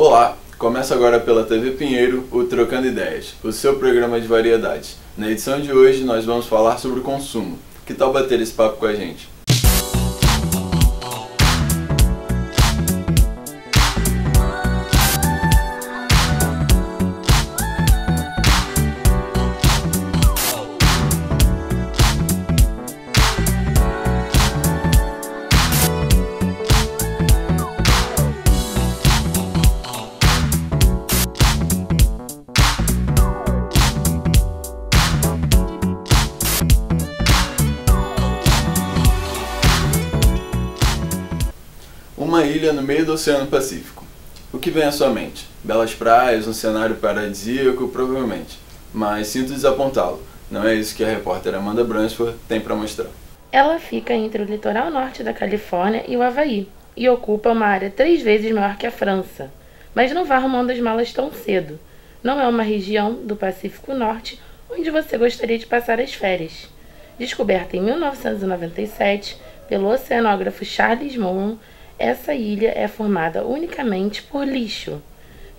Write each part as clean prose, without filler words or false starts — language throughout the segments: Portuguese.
Olá, começa agora pela TV Pinheiro o Trocando Ideias, o seu programa de variedades. Na edição de hoje nós vamos falar sobre o consumo. Que tal bater esse papo com a gente? Uma ilha no meio do Oceano Pacífico. O que vem à sua mente? Belas praias, um cenário paradisíaco, provavelmente. Mas sinto desapontá-lo. Não é isso que a repórter Amanda Bransford tem para mostrar. Ela fica entre o litoral norte da Califórnia e o Havaí, e ocupa uma área 3 vezes maior que a França. Mas não vá arrumando as malas tão cedo. Não é uma região do Pacífico Norte onde você gostaria de passar as férias. Descoberta em 1997 pelo oceanógrafo Charles Moon, essa ilha é formada unicamente por lixo.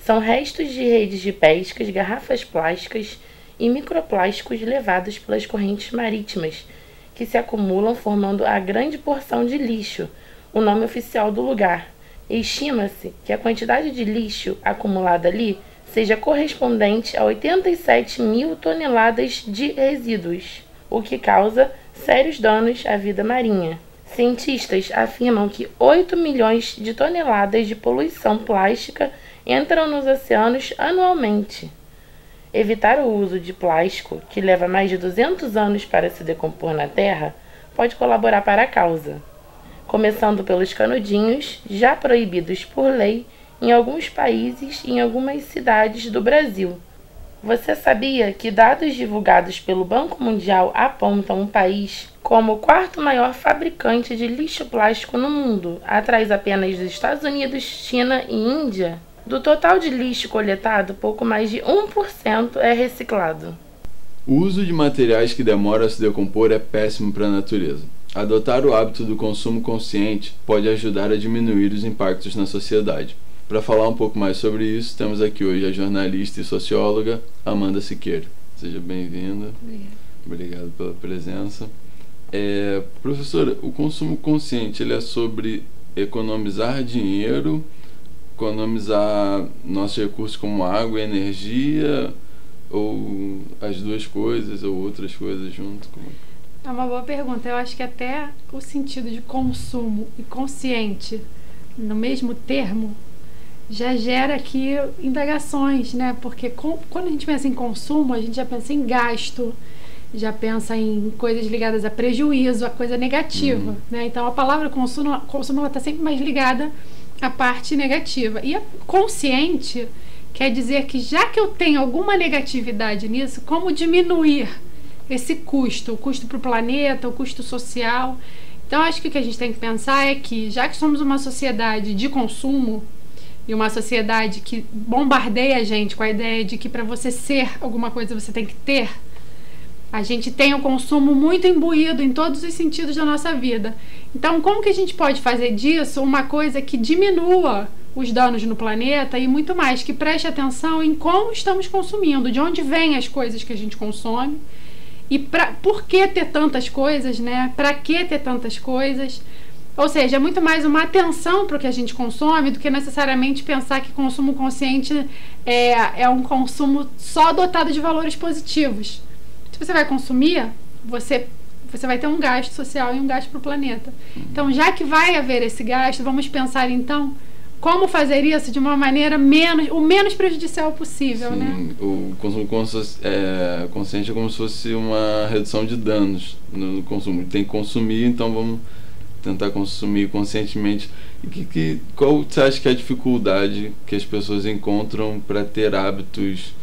São restos de redes de pescas, garrafas plásticas e microplásticos levados pelas correntes marítimas, que se acumulam formando a grande porção de lixo, o nome oficial do lugar. Estima-se que a quantidade de lixo acumulada ali seja correspondente a 87 mil toneladas de resíduos, o que causa sérios danos à vida marinha. Cientistas afirmam que 8 milhões de toneladas de poluição plástica entram nos oceanos anualmente. Evitar o uso de plástico, que leva mais de 200 anos para se decompor na Terra, pode colaborar para a causa. Começando pelos canudinhos, já proibidos por lei em alguns países e em algumas cidades do Brasil. Você sabia que dados divulgados pelo Banco Mundial apontam um país como o quarto maior fabricante de lixo plástico no mundo, atrás apenas dos Estados Unidos, China e Índia? Do total de lixo coletado, pouco mais de 1% é reciclado. O uso de materiais que demoram a se decompor é péssimo para a natureza. Adotar o hábito do consumo consciente pode ajudar a diminuir os impactos na sociedade. Para falar um pouco mais sobre isso, temos aqui hoje a jornalista e socióloga Amanda Siqueira. Seja bem-vinda. Obrigado pela presença. Professora, o consumo consciente ele é sobre economizar dinheiro, economizar nossos recursos como água e energia, ou as duas coisas, ou outras coisas junto? É uma boa pergunta. Eu acho que até o sentido de consumo e consciente no mesmo termo já gera aqui indagações, né? Porque quando a gente pensa em consumo, a gente já pensa em gasto, já pensa em coisas ligadas a prejuízo, a coisa negativa, né? Então a palavra consumo ela está sempre mais ligada à parte negativa. E a consciente quer dizer que já que eu tenho alguma negatividade nisso, como diminuir esse custo, o custo para o planeta, o custo social. Então acho que o que a gente tem que pensar é que, já que somos uma sociedade de consumo e uma sociedade que bombardeia a gente com a ideia de que para você ser alguma coisa você tem que ter, a gente tem o consumo muito imbuído em todos os sentidos da nossa vida. Então, como que a gente pode fazer disso uma coisa que diminua os danos no planeta e muito mais, que preste atenção em como estamos consumindo, de onde vêm as coisas que a gente consome e por que ter tantas coisas, né? Para que ter tantas coisas? Ou seja, é muito mais uma atenção para o que a gente consome do que necessariamente pensar que consumo consciente é um consumo só dotado de valores positivos. Se você vai consumir, você vai ter um gasto social e um gasto para o planeta. Então, já que vai haver esse gasto, vamos pensar então como fazer isso de uma maneira o menos prejudicial possível. Sim, né? O consumo consciente é como se fosse uma redução de danos no consumo. Tem que consumir, então vamos tentar consumir conscientemente. E qual você acha que é a dificuldade que as pessoas encontram para ter hábitos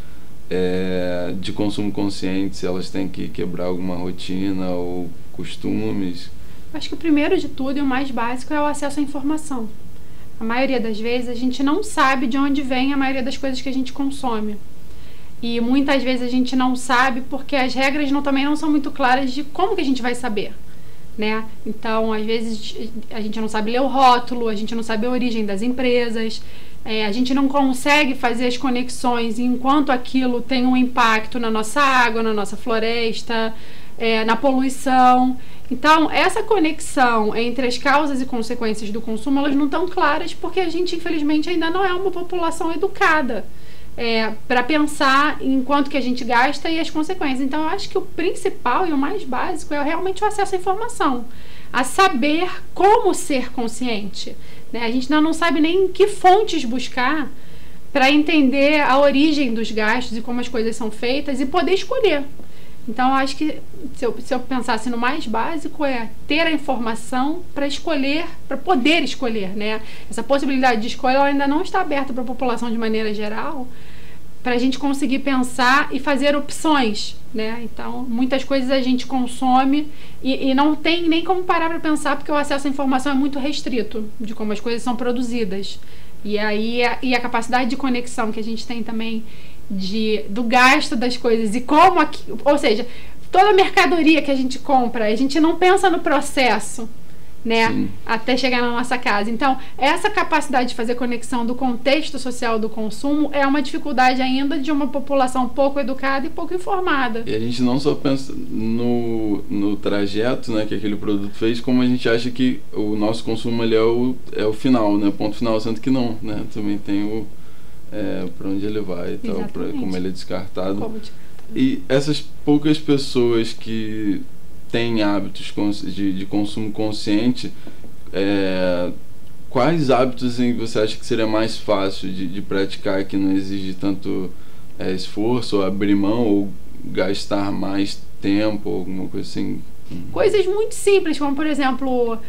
de consumo consciente, se elas têm que quebrar alguma rotina ou costumes? Acho que o primeiro de tudo e o mais básico é o acesso à informação. A maioria das vezes a gente não sabe de onde vem a maioria das coisas que a gente consome. E muitas vezes a gente não sabe porque as regras também não são muito claras de como que a gente vai saber, né? Então, às vezes, a gente não sabe ler o rótulo, a gente não sabe a origem das empresas, A gente não consegue fazer as conexões enquanto aquilo tem um impacto na nossa água, na nossa floresta, na poluição. Então, essa conexão entre as causas e consequências do consumo, elas não estão claras porque a gente, infelizmente, ainda não é uma população educada para pensar em quanto que a gente gasta e as consequências. Então, eu acho que o principal e o mais básico é realmente o acesso à informação, a saber como ser consciente. Né? A gente ainda não sabe nem que fontes buscar para entender a origem dos gastos e como as coisas são feitas e poder escolher. Então, eu acho que se eu pensasse no mais básico é ter a informação para escolher, para poder escolher, né? Essa possibilidade de escolha ela ainda não está aberta para a população de maneira geral, para a gente conseguir pensar e fazer opções, né? Então, muitas coisas a gente consome e não tem nem como parar para pensar porque o acesso à informação é muito restrito de como as coisas são produzidas. E aí a capacidade de conexão que a gente tem também do gasto das coisas e como ou seja, toda a mercadoria que a gente compra, a gente não pensa no processo, né? Sim. Até chegar na nossa casa. Então, essa capacidade de fazer conexão do contexto social do consumo é uma dificuldade ainda de uma população pouco educada e pouco informada. E a gente não só pensa no trajeto, né, que aquele produto fez, como a gente acha que o nosso consumo ali é o final, né? Ponto final, sendo que não, né? Também tem para onde ele vai e tal, como ele é descartado. E essas poucas pessoas que têm hábitos de consumo consciente, quais hábitos você acha que seria mais fácil de praticar, que não exige tanto esforço, ou abrir mão, ou gastar mais tempo, alguma coisa assim? Coisas muito simples, como por exemplo,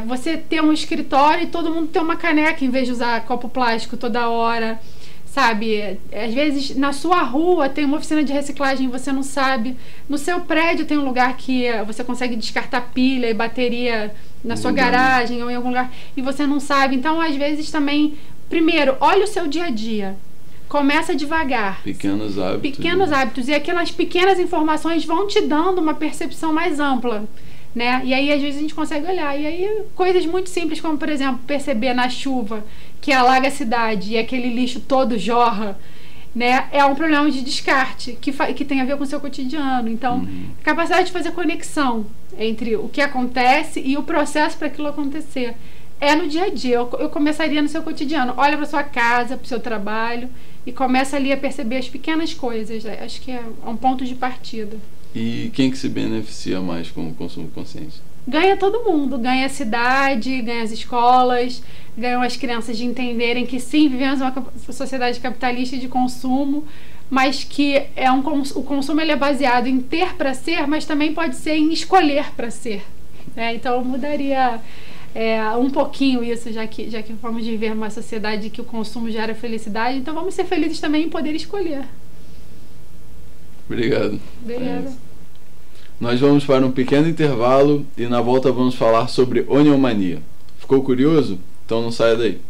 você ter um escritório e todo mundo ter uma caneca em vez de usar copo plástico toda hora, sabe? Às vezes na sua rua tem uma oficina de reciclagem e você não sabe. No seu prédio tem um lugar que você consegue descartar pilha e bateria na sua garagem ou em algum lugar e você não sabe. Então, às vezes também, primeiro, olha o seu dia a dia. Começa devagar. Pequenos hábitos. Pequenos hábitos. E aquelas pequenas informações vão te dando uma percepção mais ampla, né? E aí, às vezes, a gente consegue olhar. E aí, coisas muito simples, como, por exemplo, perceber na chuva que alaga a cidade e aquele lixo todo jorra, né? É um problema de descarte que tem a ver com o seu cotidiano. Então, capacidade de fazer conexão entre o que acontece e o processo para aquilo acontecer. No dia a dia. Eu começaria no seu cotidiano. Olha para sua casa, para o seu trabalho e começa ali a perceber as pequenas coisas. Acho que é um ponto de partida. E quem que se beneficia mais com o consumo consciente? Ganha todo mundo, ganha a cidade, ganha as escolas, ganham as crianças de entenderem que sim, vivemos uma sociedade capitalista de consumo, mas que o consumo ele é baseado em ter para ser, mas também pode ser em escolher para ser. Então eu mudaria um pouquinho isso, já que vamos viver uma sociedade que o consumo gera felicidade, então vamos ser felizes também em poder escolher. Obrigado. Obrigada. Nós vamos para um pequeno intervalo e na volta vamos falar sobre oniomania. Ficou curioso? Então não saia daí.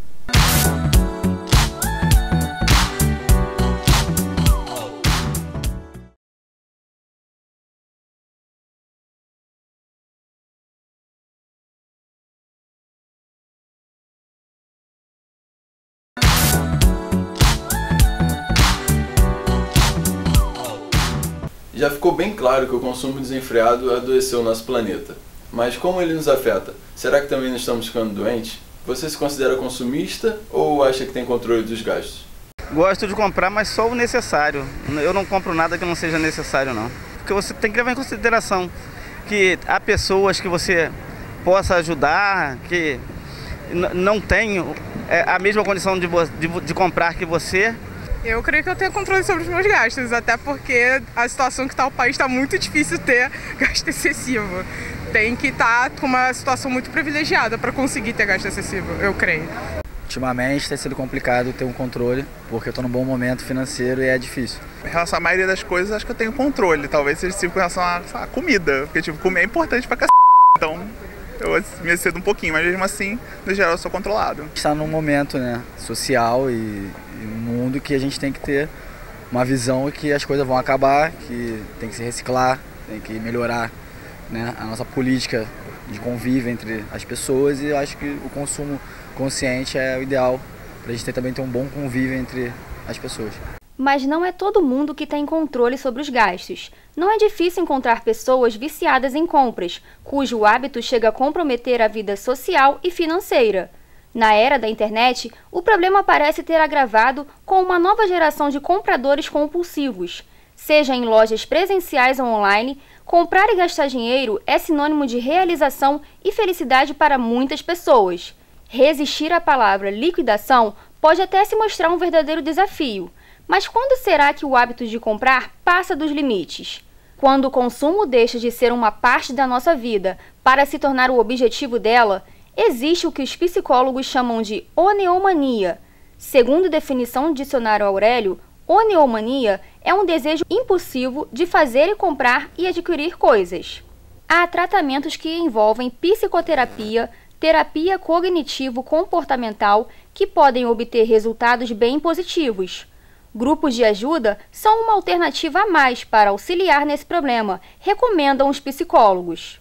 Já ficou bem claro que o consumo desenfreado adoeceu o nosso planeta. Mas como ele nos afeta? Será que também não estamos ficando doentes? Você se considera consumista ou acha que tem controle dos gastos? Gosto de comprar, mas só o necessário. Eu não compro nada que não seja necessário, não. Porque você tem que levar em consideração que há pessoas que você possa ajudar, que não tem a mesma condição de comprar que você. Eu creio que eu tenho controle sobre os meus gastos, até porque a situação que está o país está muito difícil ter gasto excessivo. Tem que estar com uma situação muito privilegiada para conseguir ter gasto excessivo, eu creio. Ultimamente tem sido complicado ter um controle, porque eu estou num bom momento financeiro e é difícil. Em relação à maioria das coisas, acho que eu tenho controle. Talvez seja tipo, em relação à comida, porque comer é importante pra cacete. Então eu me excedo um pouquinho, mas mesmo assim, no geral, eu sou controlado. Está num momento, né, social e um mundo que a gente tem que ter uma visão que as coisas vão acabar, que tem que se reciclar, tem que melhorar, né, a nossa política de convívio entre as pessoas, e eu acho que o consumo consciente é o ideal pra gente também ter um bom convívio entre as pessoas. Mas não é todo mundo que tem controle sobre os gastos. Não é difícil encontrar pessoas viciadas em compras, cujo hábito chega a comprometer a vida social e financeira. Na era da internet, o problema parece ter agravado com uma nova geração de compradores compulsivos. Seja em lojas presenciais ou online, comprar e gastar dinheiro é sinônimo de realização e felicidade para muitas pessoas. Resistir à palavra liquidação pode até se mostrar um verdadeiro desafio. Mas quando será que o hábito de comprar passa dos limites? Quando o consumo deixa de ser uma parte da nossa vida para se tornar o objetivo dela, existe o que os psicólogos chamam de oneomania. Segundo a definição do dicionário Aurélio, oneomania é um desejo impulsivo de fazer e comprar e adquirir coisas. Há tratamentos que envolvem psicoterapia, terapia cognitivo-comportamental que podem obter resultados bem positivos. Grupos de ajuda são uma alternativa a mais para auxiliar nesse problema, recomendam os psicólogos.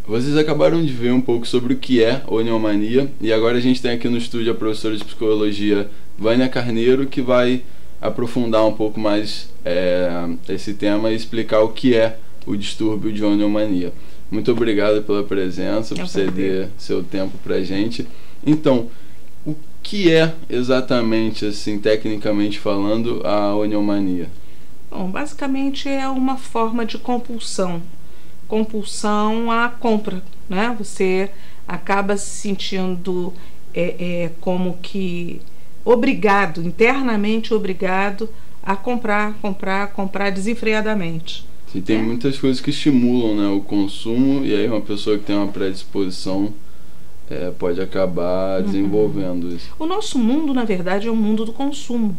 Vocês acabaram de ver um pouco sobre o que é oneomania e agora a gente tem aqui no estúdio a professora de psicologia Vânia Carneiro, que vai aprofundar um pouco mais esse tema e explicar o que é o distúrbio de oneomania. Muito obrigado pela presença, por ceder seu tempo para a gente. Então, o que é exatamente, assim, tecnicamente falando, a oneomania? Bom, basicamente é uma forma de compulsão à compra, né? Você acaba se sentindo como que obrigado, internamente obrigado a comprar desenfreadamente. Sim, tem muitas coisas que estimulam, né, o consumo, e aí uma pessoa que tem uma predisposição pode acabar desenvolvendo isso. O nosso mundo, na verdade, é um mundo do consumo.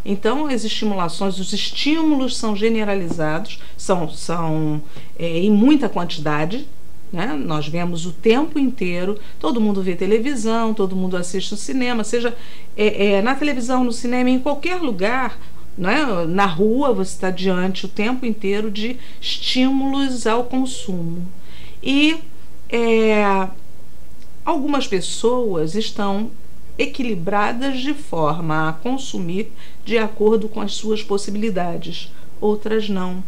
Então, as estimulações, os estímulos são generalizados, são em muita quantidade, né? Nós vemos o tempo inteiro, todo mundo vê televisão, todo mundo assiste o cinema, seja na televisão, no cinema, em qualquer lugar, né? Na rua, você está diante o tempo inteiro de estímulos ao consumo. E algumas pessoas estão equilibradas de forma a consumir de acordo com as suas possibilidades, outras não.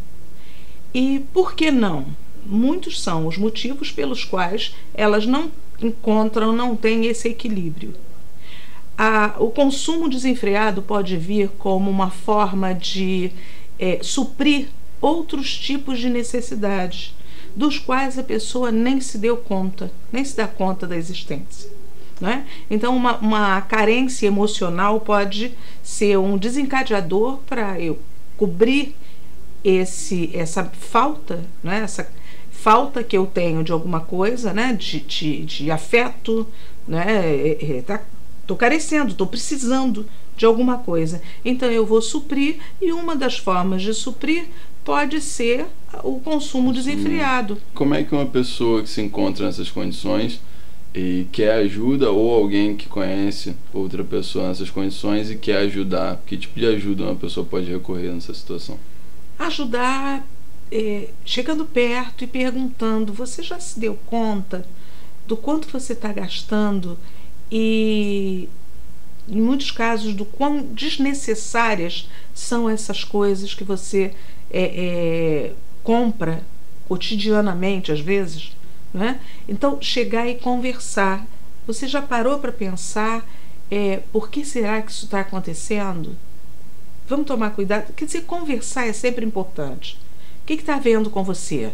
E por que não? Muitos são os motivos pelos quais elas não têm esse equilíbrio. O consumo desenfreado pode vir como uma forma de suprir outros tipos de necessidades, dos quais a pessoa nem se deu conta, nem se dá conta da existência. Né? Então, uma carência emocional pode ser um desencadeador para eu cobrir essa falta, né? Essa falta que eu tenho de alguma coisa, né? de afeto, né? Estou carecendo, estou precisando de alguma coisa. Então, eu vou suprir, e uma das formas de suprir pode ser o consumo desenfreado. Como é que uma pessoa que se encontra nessas condições e quer ajuda, ou alguém que conhece outra pessoa nessas condições e quer ajudar, que tipo de ajuda uma pessoa pode recorrer nessa situação? Ajudar chegando perto e perguntando: você já se deu conta do quanto você está gastando? E em muitos casos do quão desnecessárias são essas coisas que você compra cotidianamente, às vezes, né? Então, chegar e conversar. Você já parou para pensar por que será que isso está acontecendo? Vamos tomar cuidado. Quer dizer, conversar é sempre importante. O que está havendo com você?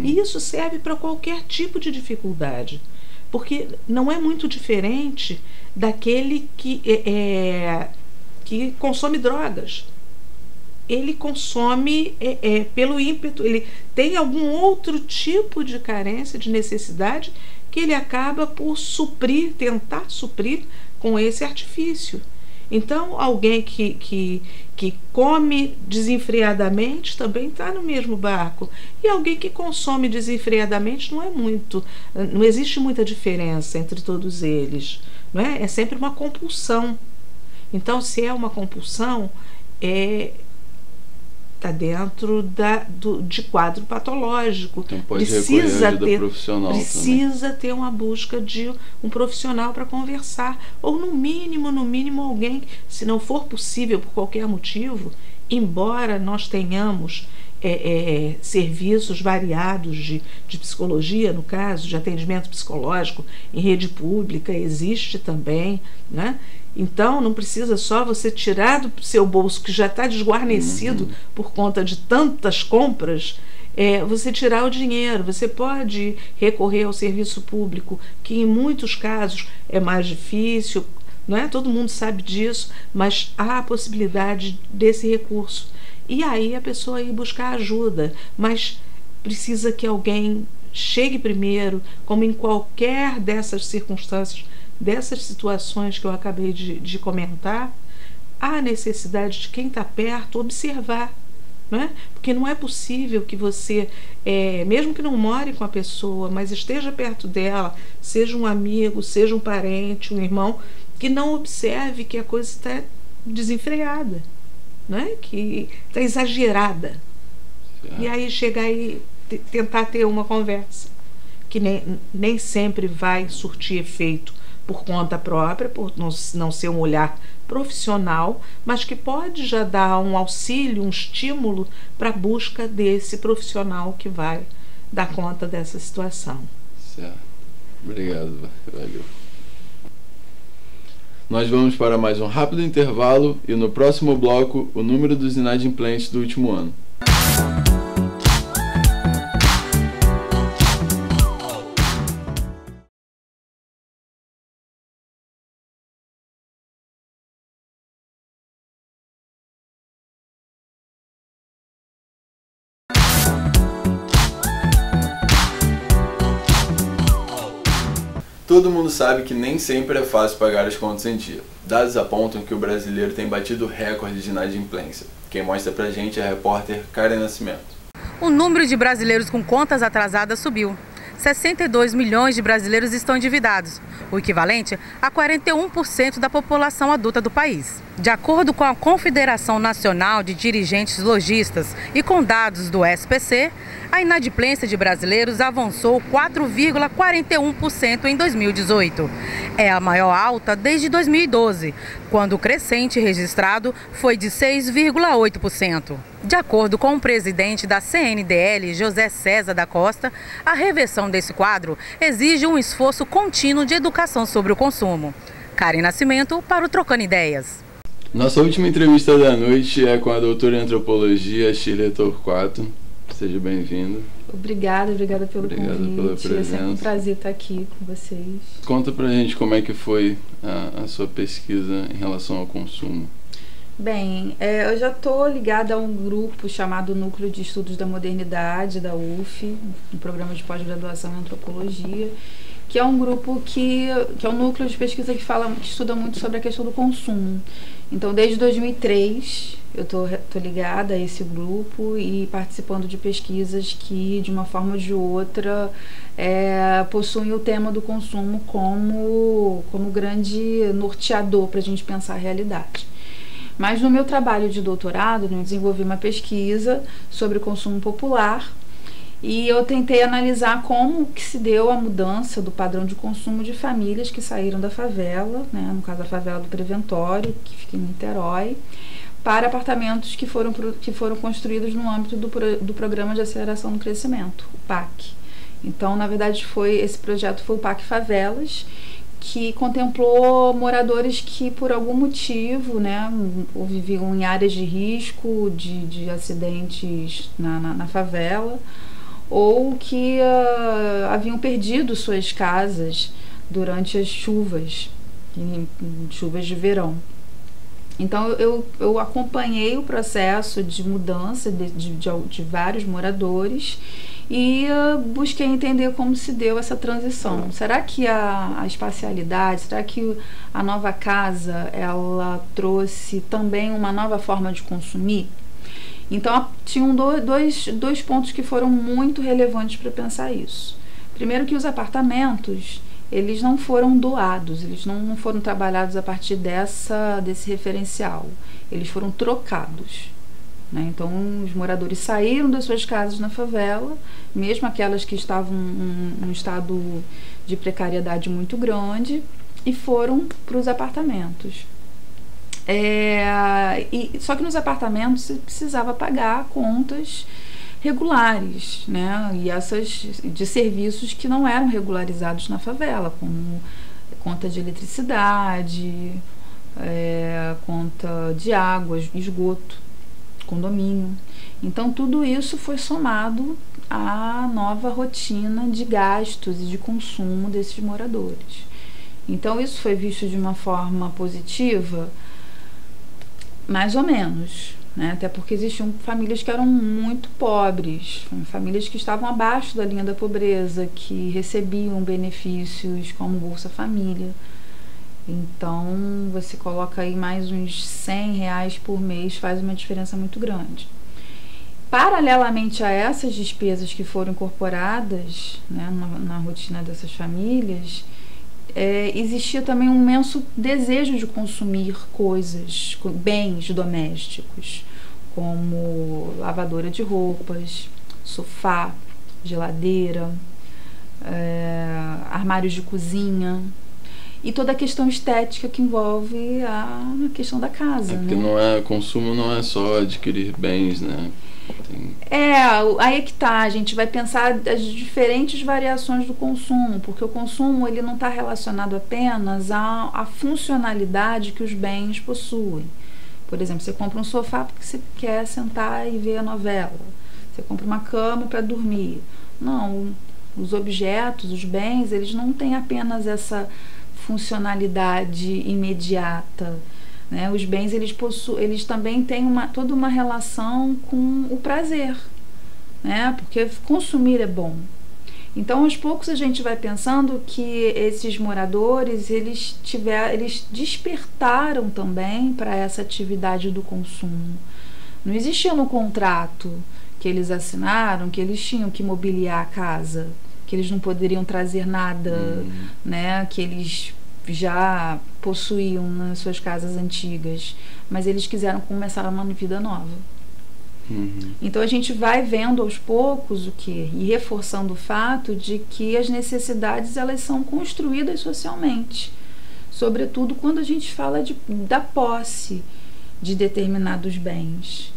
E isso serve para qualquer tipo de dificuldade, porque não é muito diferente daquele que consome drogas. Ele consome pelo ímpeto, ele tem algum outro tipo de carência, de necessidade, que ele acaba por tentar suprir com esse artifício. Então, alguém que come desenfreadamente também está no mesmo barco. E alguém que consome desenfreadamente não existe muita diferença entre todos eles. Não é? É sempre uma compulsão. Então, se é uma compulsão, está dentro de quadro patológico. Então pode recorrer à ajuda profissional precisa ter uma busca de um profissional para conversar, ou no mínimo alguém, se não for possível por qualquer motivo, embora nós tenhamos serviços variados de psicologia, no caso, de atendimento psicológico em rede pública, existe também, né? Então, não precisa só você tirar do seu bolso, que já está desguarnecido por conta de tantas compras, você tirar o dinheiro. Você pode recorrer ao serviço público, que em muitos casos é mais difícil, não é? Todo mundo sabe disso, mas há a possibilidade desse recurso. E aí a pessoa ir buscar ajuda, mas precisa que alguém chegue primeiro, como em qualquer dessas circunstâncias, dessas situações que eu acabei de comentar, há a necessidade de quem está perto observar, né? Porque não é possível que você, mesmo que não more com a pessoa, mas esteja perto dela, seja um amigo, seja um parente, um irmão, que não observe que a coisa está desenfreada, né? Que está exagerada. E aí chegar e tentar ter uma conversa, que nem sempre vai surtir efeito por conta própria, por não ser um olhar profissional, mas que pode já dar um auxílio, um estímulo para a busca desse profissional que vai dar conta dessa situação. Certo. Obrigado, valeu. Nós vamos para mais um rápido intervalo e no próximo bloco o número dos inadimplentes do último ano. Todo mundo sabe que nem sempre é fácil pagar as contas em dia. Dados apontam que o brasileiro tem batido recorde de inadimplência. Quem mostra pra gente é a repórter Karen Nascimento. O número de brasileiros com contas atrasadas subiu. 62 milhões de brasileiros estão endividados, o equivalente a 41% da população adulta do país. De acordo com a Confederação Nacional de Dirigentes Lojistas e com dados do SPC, a inadimplência de brasileiros avançou 4,41% em 2018. É a maior alta desde 2012, quando o crescente registrado foi de 6,8%. De acordo com o presidente da CNDL, José César da Costa, a reversão desse quadro exige um esforço contínuo de educação sobre o consumo. Karen Nascimento para o Trocando Ideias. Nossa última entrevista da noite é com a doutora em antropologia Shirley Torquato. Seja bem-vindo. Obrigada pelo convite. Pela presença. É sempre um prazer estar aqui com vocês. Conta pra gente como é que foi a sua pesquisa em relação ao consumo. Bem, eu já estou ligada a um grupo chamado Núcleo de Estudos da Modernidade, da UF, um programa de pós-graduação em antropologia, que é um grupo que é um núcleo de pesquisa que estuda muito sobre a questão do consumo. Então, desde 2003, eu tô ligada a esse grupo e participando de pesquisas que, de uma forma ou de outra, possuem o tema do consumo como grande norteador para a gente pensar a realidade. Mas no meu trabalho de doutorado, eu desenvolvi uma pesquisa sobre o consumo popular e eu tentei analisar como que se deu a mudança do padrão de consumo de famílias que saíram da favela, né, no caso a favela do Preventório, que fica em Niterói, para apartamentos que foram construídos no âmbito do Programa de Aceleração do Crescimento, o PAC. Então, na verdade, esse projeto foi o PAC Favelas, que contemplou moradores que, por algum motivo, né, ou viviam em áreas de risco, de acidentes na favela, ou que haviam perdido suas casas durante as chuvas de verão. Então, eu acompanhei o processo de mudança de vários moradores e busquei entender como se deu essa transição. Será que a espacialidade, será que a nova casa, ela trouxe também uma nova forma de consumir? Então, tinham dois pontos que foram muito relevantes para pensar isso. Primeiro, que os apartamentos, eles não foram doados, eles não foram trabalhados a partir desse referencial. Eles foram trocados. né? Então, os moradores saíram das suas casas na favela, mesmo aquelas que estavam num estado de precariedade muito grande, e foram para os apartamentos. Só que nos apartamentos você precisava pagar contas regulares, né? E essas de serviços que não eram regularizados na favela, como conta de eletricidade, conta de água, esgoto, condomínio. Então tudo isso foi somado à nova rotina de gastos e de consumo desses moradores. Então isso foi visto de uma forma positiva, mais ou menos, né? Até porque existiam famílias que eram muito pobres, famílias que estavam abaixo da linha da pobreza, que recebiam benefícios como Bolsa Família. Então você coloca aí mais uns R$100 por mês, faz uma diferença muito grande. Paralelamente a essas despesas que foram incorporadas, né, na rotina dessas famílias, existia também um imenso desejo de consumir coisas, bens domésticos, como lavadora de roupas, sofá, geladeira, armários de cozinha, e toda a questão estética que envolve a questão da casa. Porque consumo não é só adquirir bens, né? Aí é que tá, a gente vai pensar as diferentes variações do consumo, porque o consumo ele não está relacionado apenas à funcionalidade que os bens possuem. Por exemplo, você compra um sofá porque você quer sentar e ver a novela, você compra uma cama para dormir. Não, os objetos, os bens, eles não têm apenas essa funcionalidade imediata, né? Os bens eles também têm toda uma relação com o prazer, né? Porque consumir é bom. Então, aos poucos a gente vai pensando que esses moradores eles despertaram também para essa atividade do consumo. Não existia no contrato que eles assinaram que eles tinham que mobiliar a casa, que eles não poderiam trazer nada, né? Que eles já possuíam nas suas casas antigas, mas eles quiseram começar uma vida nova. Então a gente vai vendo aos poucos e reforçando o fato de que as necessidades elas são construídas socialmente, sobretudo quando a gente fala da posse de determinados bens.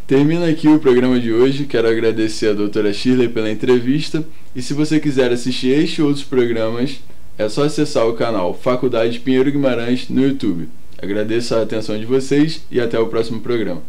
Termina aqui o programa de hoje. Quero agradecer a doutora Shirley pela entrevista, e se você quiser assistir este e outros programas, é só acessar o canal Faculdade Pinheiro Guimarães no YouTube. Agradeço a atenção de vocês e até o próximo programa.